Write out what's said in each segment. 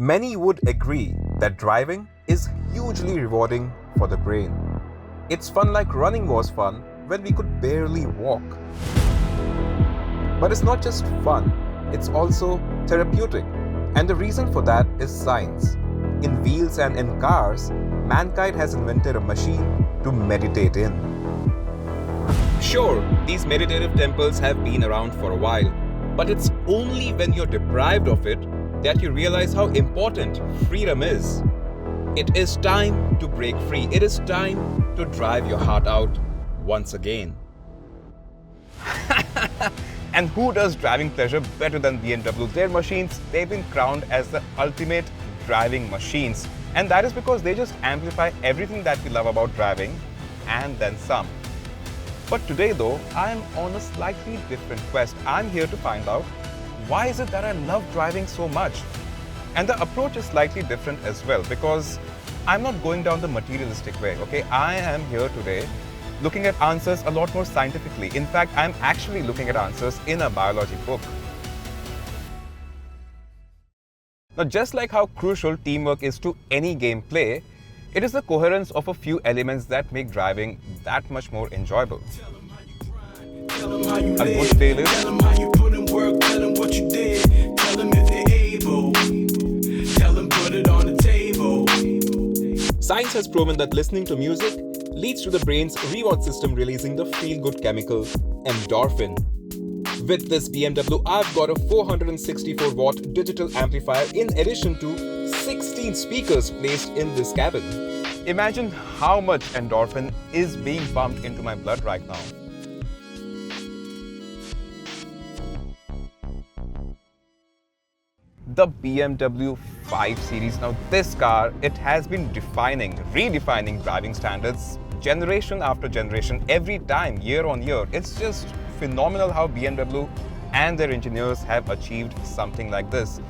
Many would agree that driving is hugely rewarding for the brain. It's fun like running was fun when we could barely walk. But it's not just fun, it's also therapeutic. And the reason for that is science. In wheels and in cars, mankind has invented a machine to meditate in. Sure, these meditative temples have been around for a while, but it's only when you're deprived of it that you realize how important freedom is. It is time to break free. It is time to drive your heart out once again. And who does driving pleasure better than BMW? Their machines, they've been crowned as the ultimate driving machines. And that is because they just amplify everything that we love about driving and then some. But today though, I'm on a slightly different quest. I'm here to find out why is it that I love driving so much? And the approach is slightly different as well because I'm not going down the materialistic way, okay? I am here today looking at answers a lot more scientifically. In fact, I'm actually looking at answers in a biology book. Now, just like how crucial teamwork is to any gameplay, it is the coherence of a few elements that make driving that much more enjoyable. A good playlist. Tell them how you put in work, tell them what you did. Tell them if they're able. Tell them put it on the table. Science has proven that listening to music leads to the brain's reward system releasing the feel-good chemical endorphin. With this BMW, I've got a 464-watt digital amplifier in addition to 16 speakers placed in this cabin. Imagine how much endorphin is being pumped into my blood right now. The BMW 5 Series. Now this car, it has been redefining driving standards generation after generation, every time, year on year. It's just phenomenal how BMW and their engineers have achieved something like this.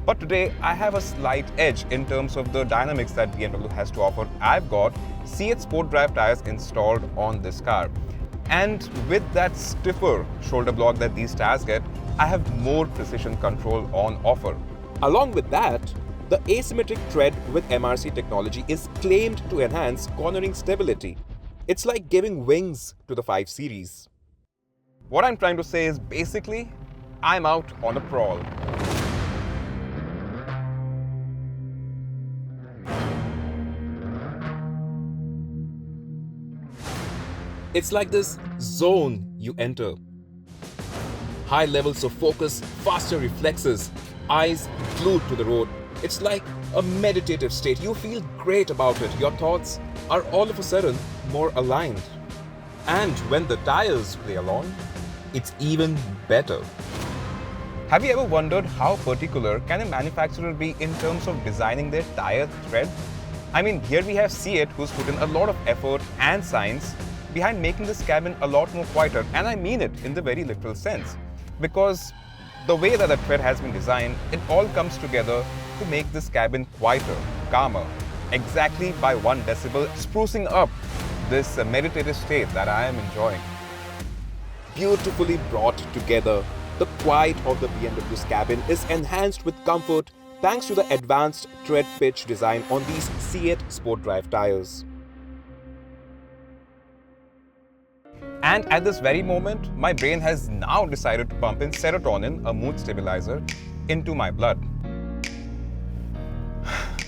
But today, I have a slight edge in terms of the dynamics that BMW has to offer. I've got CEAT SportDrive tires installed on this car. And with that stiffer shoulder block that these tires get, I have more precision control on offer. Along with that, the asymmetric tread with MRC technology is claimed to enhance cornering stability. It's like giving wings to the 5 Series. What I'm trying to say is basically, I'm out on a prowl. It's like this zone you enter. High levels of focus, faster reflexes, eyes glued to the road. It's like a meditative state. You feel great about it. Your thoughts are all of a sudden more aligned. And when the tires play along, it's even better. Have you ever wondered how particular can a manufacturer be in terms of designing their tire tread? I mean, here we have CEAT, who's put in a lot of effort and science behind making this cabin a lot more quieter, and I mean it in the very literal sense. Because the way that the tread has been designed, it all comes together to make this cabin quieter, calmer, exactly by 1 decibel, sprucing up this meditative state that I am enjoying. Beautifully brought together, the quiet of the BMW's cabin is enhanced with comfort thanks to the advanced tread pitch design on these CEAT SportDrive tires. And at this very moment, my brain has now decided to pump in serotonin, a mood stabilizer, into my blood.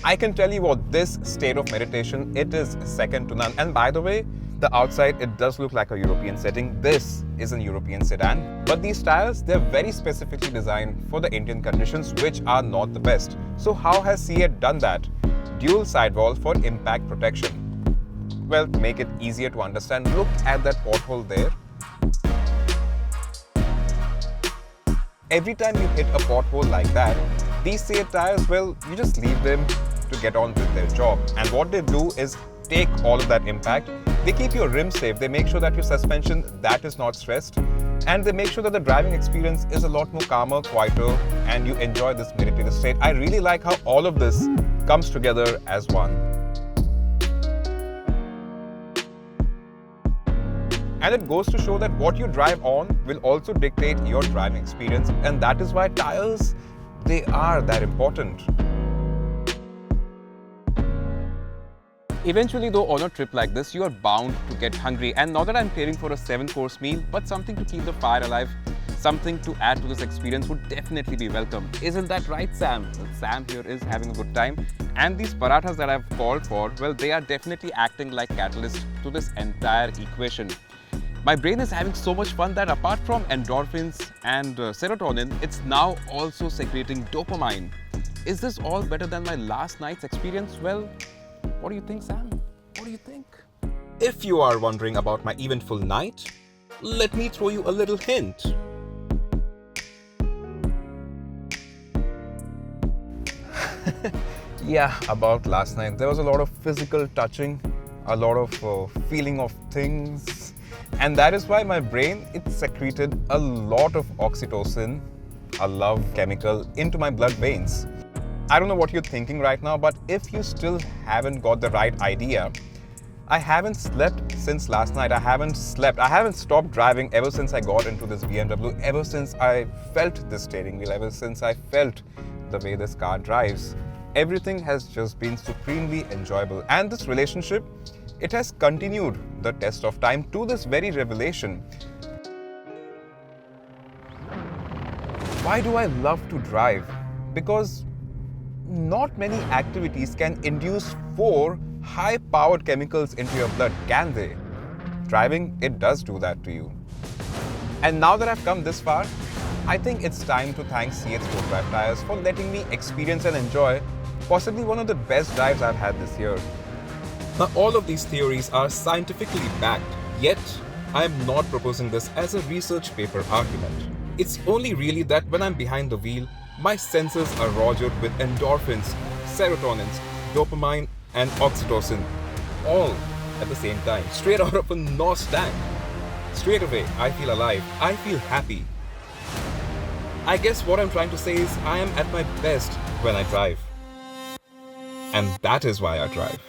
I can tell you what, this state of meditation, it is second to none. And by the way, the outside, it does look like a European setting. This is an European sedan. But these tires, they're very specifically designed for the Indian conditions, which are not the best. So how has CEAT done that? Dual sidewall for impact protection. Well, to make it easier to understand, look at that pothole there. Every time you hit a pothole like that, these CEAT tires, well, you just leave them to get on with their job. And what they do is take all of that impact. They keep your rim safe. They make sure that your suspension, that is not stressed. And they make sure that the driving experience is a lot more calmer, quieter, and you enjoy this meditative state. I really like how all of this comes together as one. And it goes to show that what you drive on will also dictate your driving experience. And that is why tires, They are that important. Eventually though, on a trip like this, you are bound to get hungry, and not that I'm craving for a 7-course meal, but something to keep the fire alive, something to add to this experience would definitely be welcome. Isn't that right, Sam? Well, Sam here is having a good time, and these parathas that I've called for, well, they are definitely acting like catalyst to this entire equation. My brain is having so much fun that apart from endorphins and serotonin, it's now also secreting dopamine. Is this all better than my last night's experience? Well, what do you think, Sam? What do you think? If you are wondering about my eventful night, let me throw you a little hint. Yeah, about last night, there was a lot of physical touching, a lot of feeling of things, and that is why my brain, it secreted a lot of oxytocin, a love chemical, into my blood veins. I don't know what you're thinking right now, but if you still haven't got the right idea, I haven't slept since last night. I haven't stopped driving ever since I got into this BMW, ever since I felt the steering wheel, ever since I felt the way this car drives. Everything has just been supremely enjoyable. And this relationship, it has continued the test of time to this very revelation. Why do I love to drive? Because not many activities can induce 4 high-powered chemicals into your blood, can they? Driving, it does do that to you. And now that I've come this far, I think it's time to thank CEAT SportDrive tires for letting me experience and enjoy possibly one of the best drives I've had this year. Now, all of these theories are scientifically backed, yet I am not proposing this as a research paper argument. It's only really that when I'm behind the wheel, my senses are rogered with endorphins, serotonins, dopamine and oxytocin, all at the same time, straight out of a NOS tank. Straight away, I feel alive, I feel happy. I guess what I'm trying to say is I am at my best when I drive. And that is why I drive.